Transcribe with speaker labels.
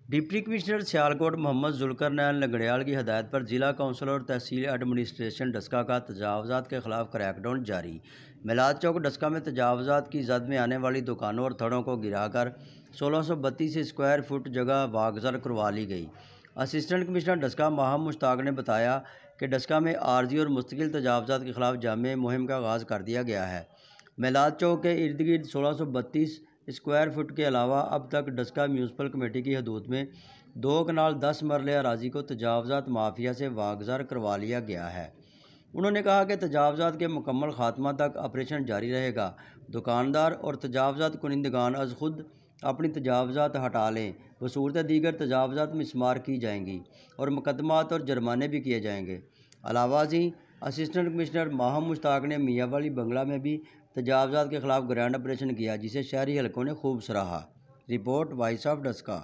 Speaker 1: Deputy commissioner Sialkot محمد ذوالقرنین لنگڑیال کی ہدایت پر ضلع کونسل اور تحصیل ایڈمنسٹریشن ڈسکہ کا تجاوزات کے خلاف کریک ڈاؤن جاری۔ میلاد چوک ڈسکہ میں تجاوزات کی زد میں آنے والی دکانوں اور تھڑوں کو گرا کر 1632 اسکوائر فٹ جگہ واگزر کروا لی گئی۔ اسسٹنٹ کمشنر ڈسکہ ماہم مشتاق نے بتایا کہ ڈسکہ میں عارضی اور مستقل تجاوزات کے خلاف جامع مہم کا آغاز کر دیا گیا ہے۔ میلاد چوک کے ارد گرد 1632 اسکوائر فٹ کے علاوہ اب تک ڈسکہ میونسپل کمیٹی کی حدود میں 2 کنال 10 مرلے اراضی کو تجاوزات مافیا سے واگزار کروا لیا گیا ہے۔ انہوں نے کہا کہ تجاوزات کے مکمل خاتمہ تک آپریشن جاری رہے گا۔ دکاندار اور تجاوزات کنندگان از خود اپنی تجاوزات ہٹا لیں۔ بصورت دیگر تجاوزات میں شمار کی جائیں گی اور مقدمات اور جرمانے بھی کیے جائیں گے۔ علاوہ ازیں اسسٹنٹ کمشنر ماہم مشتاق نے میاں والی بنگلہ میں بھی تجاوزات کے خلاف گرینڈ آپریشن کیا، جسے شہری حلقوں نے خوب سراہا۔ Report voice of Daska.